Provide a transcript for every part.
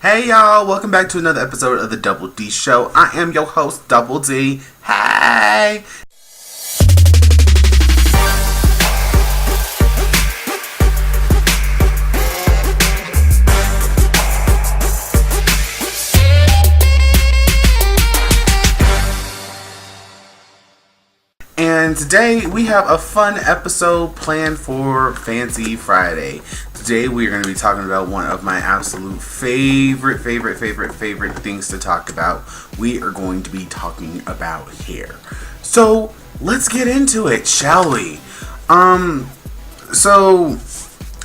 Hey y'all, welcome back to another episode of the Double D Show. I am your host, Double D. Hey! And today we have a fun episode planned for Fancy Friday. Today we are going to be talking about one of my absolute favorite things to talk about. We are going to be talking about hair. So let's get into it, shall we? So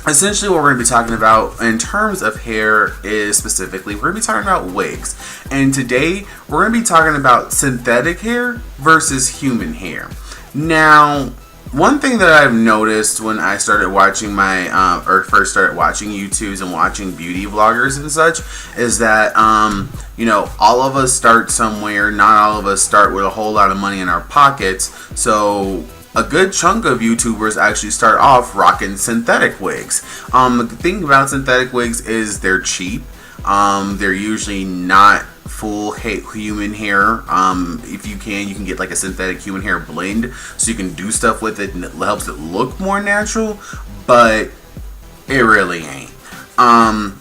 essentially what we're going to be talking about in terms of hair is specifically, we're going to be talking about wigs. And today we're going to be talking about synthetic hair versus human hair. Now, one thing that I've noticed when I started watching first started watching YouTubes and watching beauty vloggers and such is that, all of us start somewhere. Not all of us start with a whole lot of money in our pockets. So a good chunk of YouTubers actually start off rocking synthetic wigs. The thing about synthetic wigs is they're cheap. They're usually not full human hair. If you can get like a synthetic human hair blend so you can do stuff with it and it helps it look more natural, but it really ain't.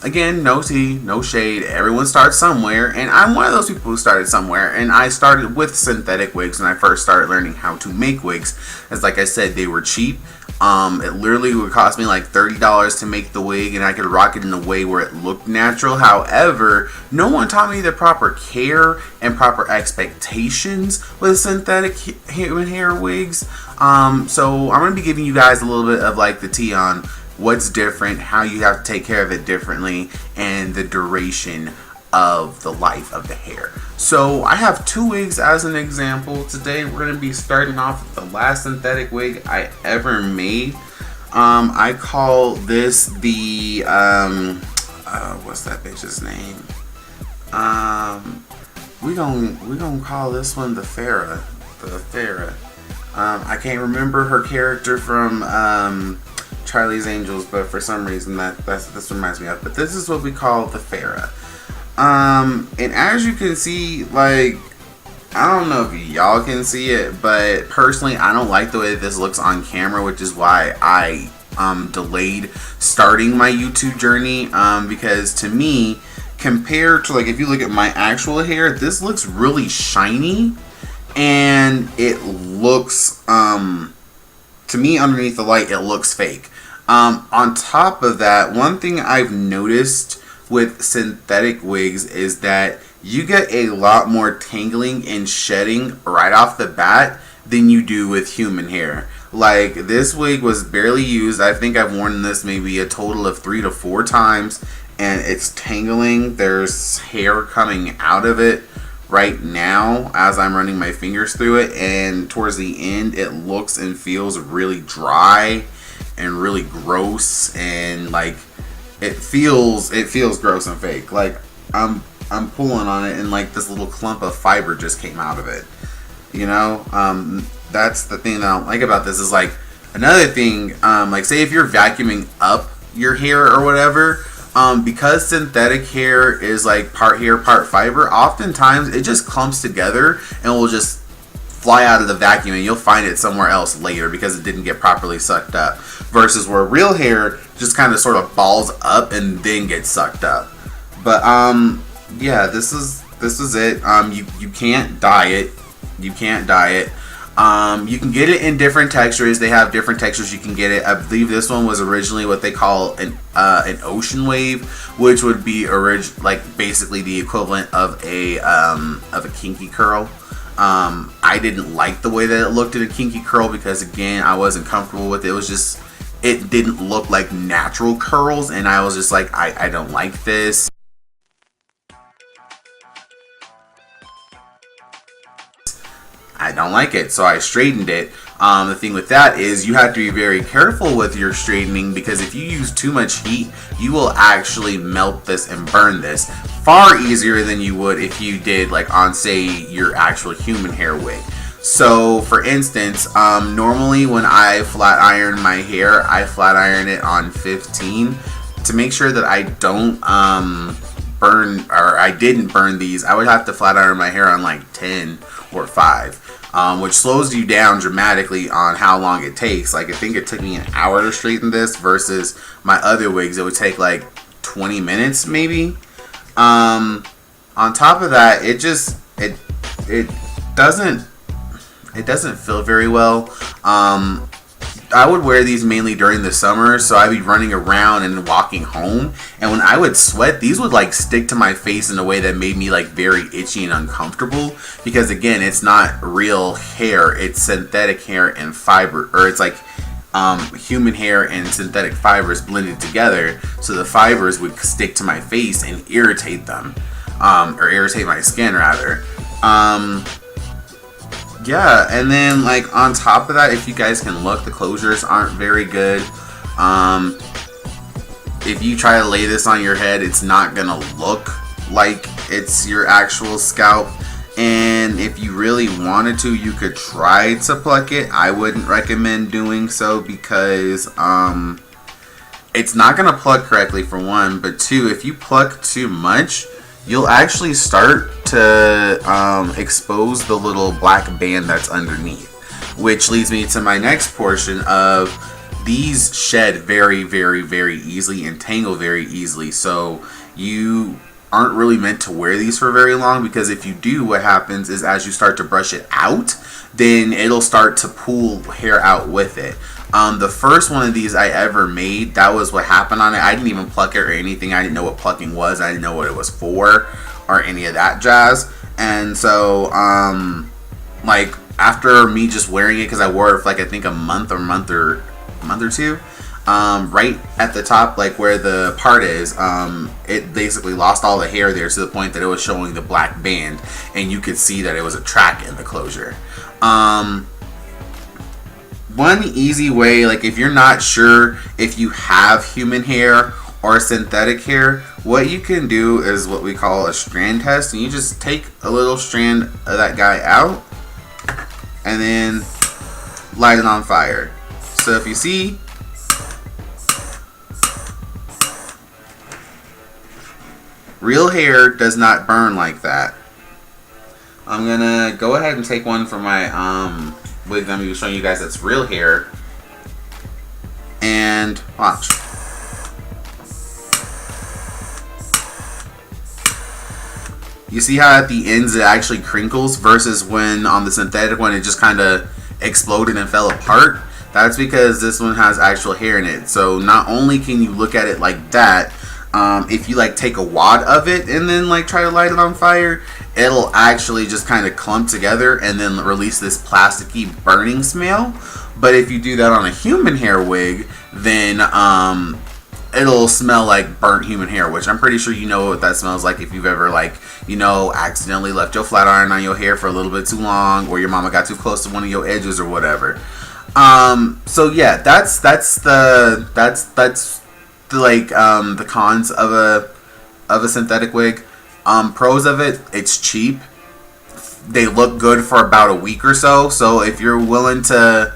Again, no tea, no shade. Everyone starts somewhere, and I'm one of those people who started somewhere, and I started with synthetic wigs when I first started learning how to make wigs. As like I said, they were cheap. It literally would cost me like $30 to make the wig, and I could rock it in a way where it looked natural. However, no one taught me the proper care and proper expectations with synthetic human hair wigs. So I'm going to be giving you guys a little bit of like the tea on what's different, how you have to take care of it differently, and the duration of the life of the hair. So I have two wigs as an example. Today we're going to be starting off with the last synthetic wig I ever made. I call this the what's that bitch's name? We gonna call this one the Farrah. I can't remember her character from Charlie's Angels, but for some reason this reminds me of. But this is what we call the Farrah. And as you can see, like, I don't know if y'all can see it, but personally, I don't like the way this looks on camera, which is why I delayed starting my YouTube journey. Because to me, compared to like if you look at my actual hair, this looks really shiny, and it looks to me underneath the light, it looks fake. On top of that, one thing I've noticed with synthetic wigs is that you get a lot more tangling and shedding right off the bat than you do with human hair. Like, this wig was barely used. I think I've worn this maybe a total of 3 to 4 times, and it's tangling. There's hair coming out of it right now as I'm running my fingers through it, and towards the end it looks and feels really dry and really gross, and like it feels gross and fake. Like I'm pulling on it and like this little clump of fiber just came out of it. That's the thing that I don't like about this. Is like another thing, like say if you're vacuuming up your hair or whatever, because synthetic hair is like part hair, part fiber, oftentimes it just clumps together and will just fly out of the vacuum, and you'll find it somewhere else later because it didn't get properly sucked up. Versus where real hair just kind of sort of balls up and then gets sucked up. But yeah, this is it. You can't dye it. You can't dye it. You can get it in different textures. They have different textures you can get it. I believe this one was originally what they call an ocean wave, which would be like basically the equivalent of a kinky curl. I didn't like the way that it looked in a kinky curl because, again, I wasn't comfortable with it. It didn't look like natural curls, and I was just like, I don't like this. I don't like it, so I straightened it. The thing with that is you have to be very careful with your straightening, because if you use too much heat, you will actually melt this and burn this far easier than you would if you did like on, say, your actual human hair wig. So for instance, normally when I flat iron my hair, I flat iron it on 15 to make sure that I don't burn, or I didn't burn these, I would have to flat iron my hair on like 10 or 5, which slows you down dramatically on how long it takes. Like I think it took me an hour to straighten this versus my other wigs, it would take like 20 minutes maybe. On top of that, it doesn't feel very well. I would wear these mainly during the summer, so I'd be running around and walking home, and when I would sweat, these would like stick to my face in a way that made me like very itchy and uncomfortable, because again, it's not real hair, it's synthetic hair and fiber, or it's like human hair and synthetic fibers blended together, so the fibers would stick to my face and irritate them, or irritate my skin rather. Yeah, and then like on top of that, if you guys can look, the closures aren't very good. If you try to lay this on your head, it's not gonna look like it's your actual scalp. And if you really wanted to, you could try to pluck it. I wouldn't recommend doing so because it's not gonna pluck correctly for one, but two, if you pluck too much, you'll actually start to expose the little black band that's underneath, which leads me to my next portion of these shed very, very, very easily and tangle very easily. So you aren't really meant to wear these for very long, because if you do, what happens is as you start to brush it out, then it'll start to pull hair out with it. The first one of these I ever made, that was what happened on it. I didn't even pluck it or anything. I didn't know what plucking was. I didn't know what it was for or any of that jazz. And so, like after me just wearing it, because I wore it for like I think a month or two, right at the top, like where the part is, it basically lost all the hair there to the point that it was showing the black band, and you could see that it was a track in the closure. One easy way, like if you're not sure if you have human hair or synthetic hair, what you can do is what we call a strand test, and you just take a little strand of that guy out and then light it on fire. So if you see, real hair does not burn like that. I'm gonna go ahead and take one for my wig that I'm gonna be showing you guys that's real hair, and watch. You see how at the ends it actually crinkles versus when on the synthetic one it just kind of exploded and fell apart? That's because this one has actual hair in it. So not only can you look at it like that, if you like take a wad of it and then like try to light it on fire, it'll actually just kind of clump together and then release this plasticky burning smell. But if you do that on a human hair wig, then it'll smell like burnt human hair, which I'm pretty sure you know what that smells like if you've ever like, you know, accidentally left your flat iron on your hair for a little bit too long, or your mama got too close to one of your edges or whatever. So yeah, that's the cons of a synthetic wig. Pros of it, it's cheap. They look good for about a week or so. So if you're willing to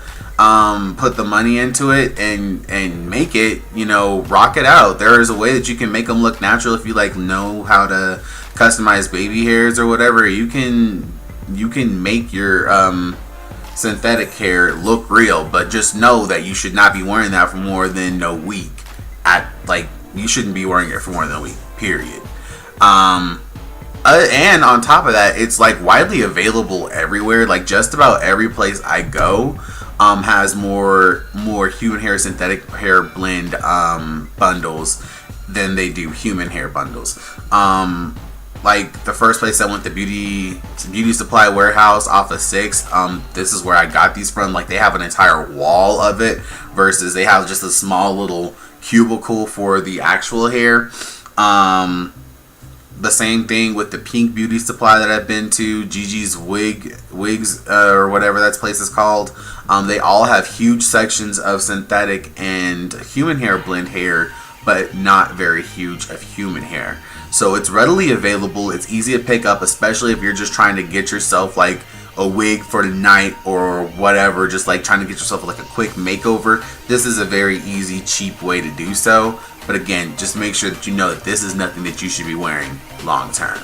put the money into it and make it, you know, rock it out. There is a way that you can make them look natural if you like know how to customize baby hairs or whatever. You can make your synthetic hair look real, but just know that you should not be wearing that for more than a week. You shouldn't be wearing it for more than a week, period. And on top of that, it's like widely available everywhere. Like just about every place I go has more human hair, synthetic hair blend bundles than they do human hair bundles. Like the first place I went, the beauty supply warehouse off of 6th, this is where I got these from. Like they have an entire wall of it versus they have just a small little cubicle for the actual hair. The same thing with the pink beauty supply that I've been to, Gigi's wigs or whatever that place is called. They all have huge sections of synthetic and human hair blend hair, but not very huge of human hair. So it's readily available. It's easy to pick up, especially if you're just trying to get yourself like a wig for the night or whatever, just like trying to get yourself like a quick makeover, this is a very easy, cheap way to do so. But again, just make sure that you know that this is nothing that you should be wearing long term.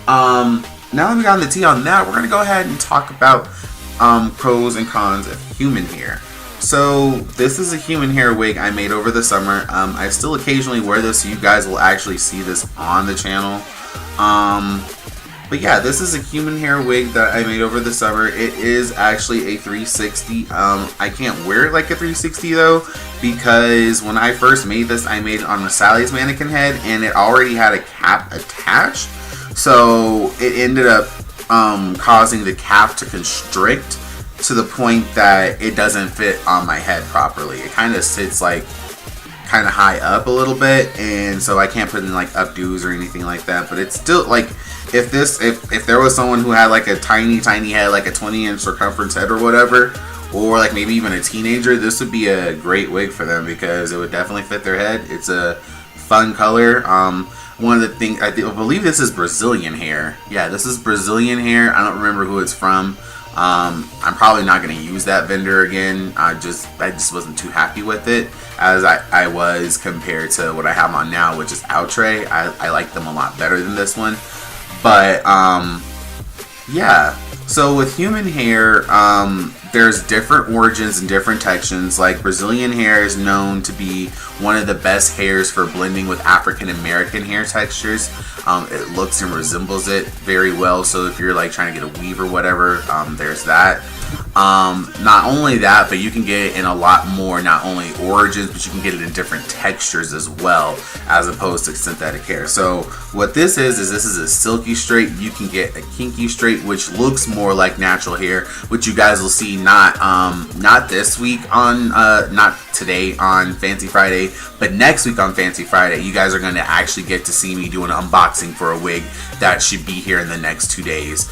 Now that we got on the tea on that, we're going to go ahead and talk about pros and cons of human hair. So this is a human hair wig I made over the summer. I still occasionally wear this, so you guys will actually see this on the channel. But yeah, this is a human hair wig that I made over the summer. It is actually a 360. I can't wear it like a 360 though, because when I first made this, I made it on Miss Sally's mannequin head, and it already had a cap attached. So it ended up causing the cap to constrict to the point that it doesn't fit on my head properly. It kind of sits like kind of high up a little bit, and so I can't put in like updos or anything like that. But it's still like, if there was someone who had like a tiny head, like a 20-inch circumference head or whatever, or like maybe even a teenager, this would be a great wig for them because it would definitely fit their head. It's a fun color. One of the things, I believe this is Brazilian hair. Yeah, this is Brazilian hair. I don't remember who it's from. I'm probably not going to use that vendor again. I just wasn't too happy with it as I was compared to what I have on now, which is Outre. I like them a lot better than this one. But yeah, so with human hair, there's different origins and different textures. Like Brazilian hair is known to be one of the best hairs for blending with African American hair textures. It looks and resembles it very well. So if you're like trying to get a weave or whatever, there's that. Not only that, but you can get it in a lot more, not only origins, but you can get it in different textures as well, as opposed to synthetic hair. So what this is this is a silky straight. You can get a kinky straight, which looks more like natural hair, which you guys will see not this week on not today on Fancy Friday, but next week on Fancy Friday. You guys are going to actually get to see me do an unboxing for a wig that should be here in the next 2 days.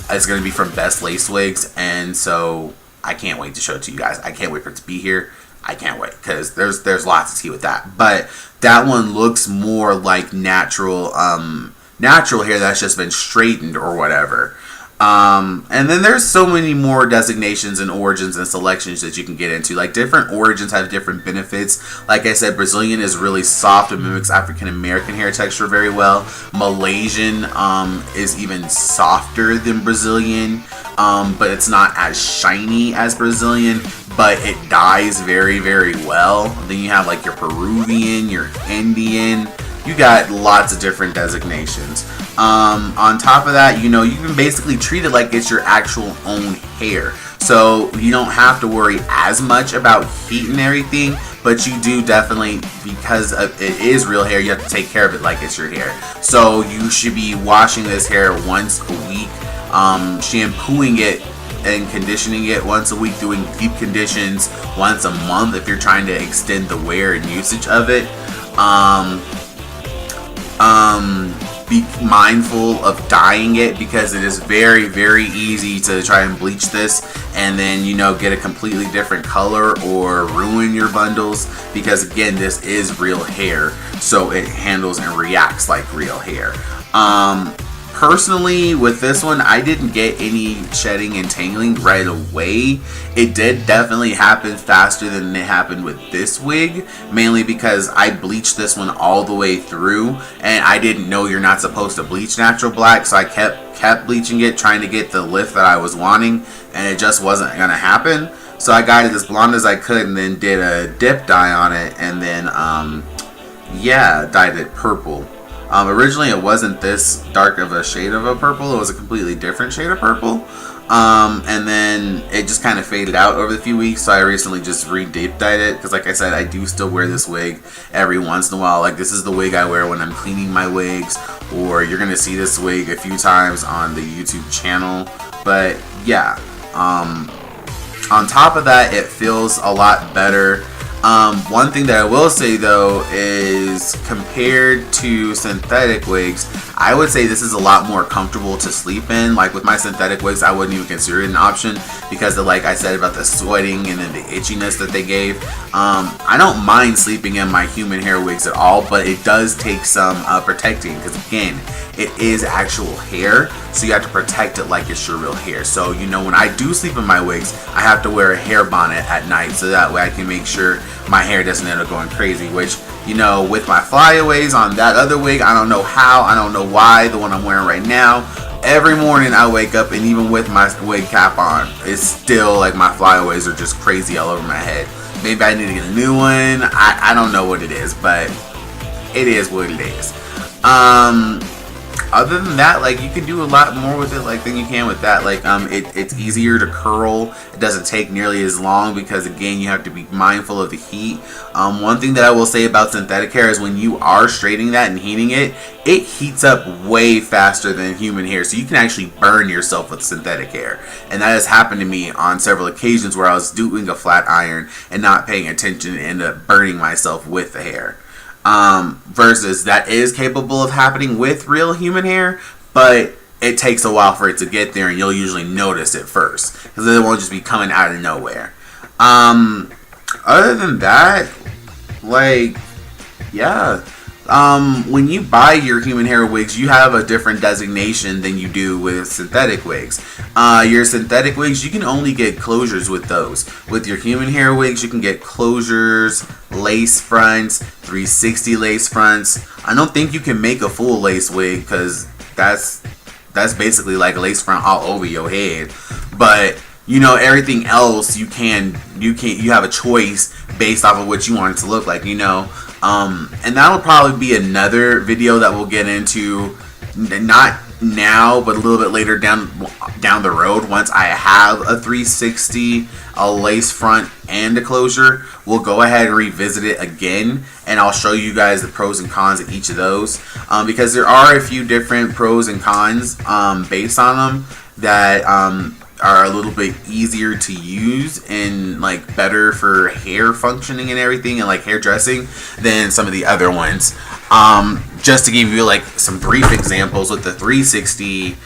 It's going to be from Best Lace Wigs, and so I can't wait to show it to you guys. I can't wait for it to be here. I can't wait because there's lots to see with that. But that one looks more like natural hair that's just been straightened or whatever. And then there's so many more designations and origins and selections that you can get into. Like different origins have different benefits. Like I said, Brazilian is really soft and mimics African American hair texture very well. Malaysian is even softer than Brazilian, but it's not as shiny as Brazilian, but it dyes very, very well. Then you have like your Peruvian, your Indian. You got lots of different designations. On top of that, you can basically treat it like it's your actual own hair. So you don't have to worry as much about heat and everything, but you do definitely, because it is real hair, you have to take care of it like it's your hair. So you should be washing this hair once a week, shampooing it and conditioning it once a week, doing deep conditions once a month if you're trying to extend the wear and usage of it. Be mindful of dyeing it because it is very, very easy to try and bleach this and then get a completely different color or ruin your bundles, because again, this is real hair, so it handles and reacts like real hair. Personally, with this one, I didn't get any shedding and tangling right away. It did definitely happen faster than it happened with this wig, mainly because I bleached this one all the way through, and I didn't know you're not supposed to bleach natural black, so I kept bleaching it, trying to get the lift that I was wanting, and it just wasn't gonna happen. So I got it as blonde as I could, and then did a dip dye on it, and then dyed it purple. Originally it wasn't this dark of a shade of a purple, it was a completely different shade of purple. And then it just kind of faded out over the few weeks, so I recently just re-dip dyed it, because like I said, I do still wear this wig every once in a while. Like this is the wig I wear when I'm cleaning my wigs, or you're gonna see this wig a few times on the YouTube channel. But yeah, on top of that, it feels a lot better. One thing that I will say though is compared to synthetic wigs, I would say this is a lot more comfortable to sleep in. Like with my synthetic wigs, I wouldn't even consider it an option because of, like I said, about the sweating and then the itchiness that they gave. I don't mind sleeping in my human hair wigs at all, but it does take some protecting because again, it is actual hair, so you have to protect it like it's your real hair. So when I do sleep in my wigs, I have to wear a hair bonnet at night so that way I can make sure my hair doesn't end up going crazy. Which with my flyaways on that other wig, I don't know how, I don't know why, the one I'm wearing right now, every morning I wake up and even with my wig cap on, it's still like my flyaways are just crazy all over my head. Maybe I need to get a new one. I don't know what it is, but it is what it is. Other than that, like, you can do a lot more with it, like, than you can with that. Like, it's easier to curl. It doesn't take nearly as long because, again, you have to be mindful of the heat. One thing that I will say about synthetic hair is when you are straightening that and heating it, it heats up way faster than human hair. So you can actually burn yourself with synthetic hair. And that has happened to me on several occasions where I was doing a flat iron and not paying attention and ended up burning myself with the hair. Versus that is capable of happening with real human hair, but it takes a while for it to get there and you'll usually notice it first because it won't just be coming out of nowhere. Other than that, like, yeah, when you buy your human hair wigs, you have a different designation than you do with synthetic wigs. Your synthetic wigs, you can only get closures with those. With your human hair wigs, you can get closures, lace fronts, 360 lace fronts. I don't think you can make a full lace wig because that's basically like a lace front all over your head. But everything else you have a choice based off of what you want it to look like, and that'll probably be another video that we'll get into, not now but a little bit later down the road. Once I have a 360, a lace front, and a closure, we'll go ahead and revisit it again, and I'll show you guys the pros and cons of each of those, because there are a few different pros and cons based on them that are a little bit easier to use and like better for hair functioning and everything and like hair dressing than some of the other ones. Just to give you like some brief examples with the 360,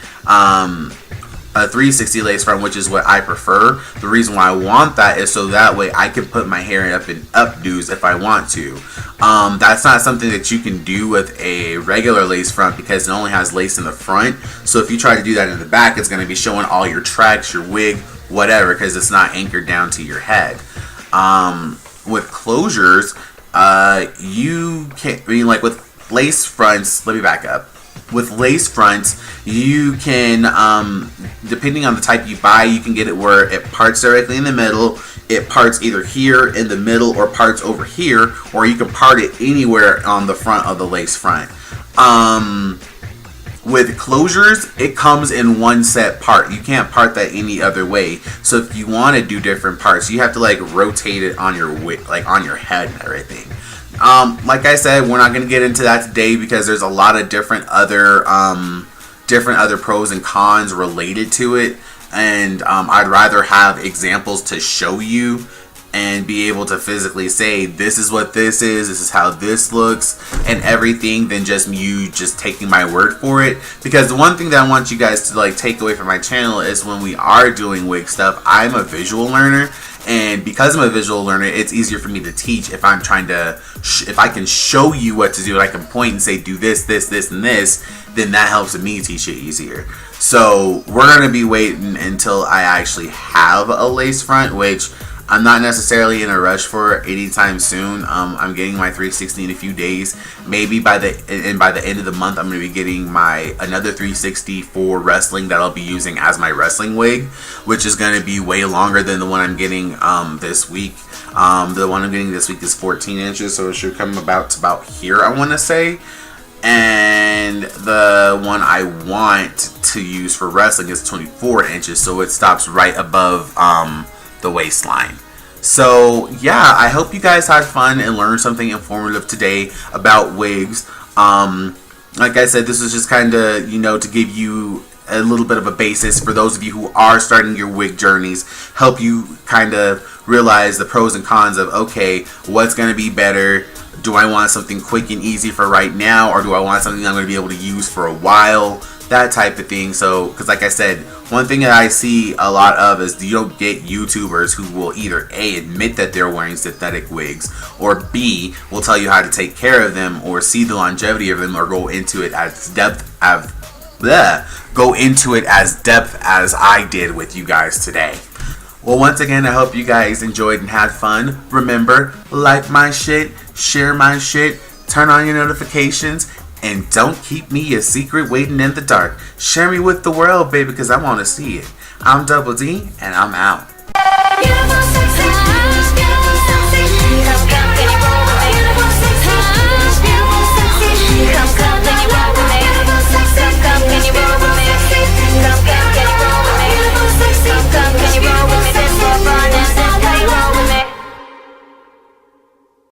a 360 lace front, which is what I prefer. The reason why I want that is so that way I can put my hair up in updos if I want to. That's not something that you can do with a regular lace front because it only has lace in the front. So if you try to do that in the back, it's going to be showing all your tracks, your wig, whatever, because it's not anchored down to your head. With closures, you can't, like with lace fronts, let me back up. With lace fronts, you can, depending on the type you buy, you can get it where it parts directly in the middle, it parts either here in the middle or parts over here, or you can part it anywhere on the front of the lace front. With closures, it comes in one set part. You can't part that any other way. So if you want to do different parts, you have to like rotate it on your like on your head and everything. Like I said, we're not going to get into that today because there's a lot of different other pros and cons related to it, and I'd rather have examples to show you and be able to physically say this is what this is how this looks and everything than just you just taking my word for it. Because the one thing that I want you guys to like take away from my channel is when we are doing wig stuff, I'm a visual learner. And because I'm a visual learner, it's easier for me to teach if I'm trying to, if I can show you what to do, I can point and say, do this, this, this, and this, then that helps me teach it easier. So we're going to be waiting until I actually have a lace front, which I'm not necessarily in a rush for anytime soon. I'm getting my 360 in a few days. Maybe by the end of the month, I'm going to be getting my another 360 for wrestling that I'll be using as my wrestling wig, which is going to be way longer than the one I'm getting this week. The one I'm getting this week is 14 inches, so it should come about here, I want to say. And the one I want to use for wrestling is 24 inches, so it stops right above the waistline. So yeah, I hope you guys had fun and learned something informative today about wigs. Like I said, this was just kind of, to give you a little bit of a basis for those of you who are starting your wig journeys, help you kind of realize the pros and cons of, okay, what's going to be better? Do I want something quick and easy for right now, or do I want something I'm going to be able to use for a while? That type of thing. So, because like I said, one thing that I see a lot of is you don't get YouTubers who will either A, admit that they're wearing synthetic wigs, or B, will tell you how to take care of them, or see the longevity of them, or go into it as depth as I did with you guys today. Well, once again, I hope you guys enjoyed and had fun. Remember, like my shit, share my shit, turn on your notifications, and don't keep me a secret waiting in the dark. Share me with the world, baby, because I want to see it. I'm Double D, and I'm out.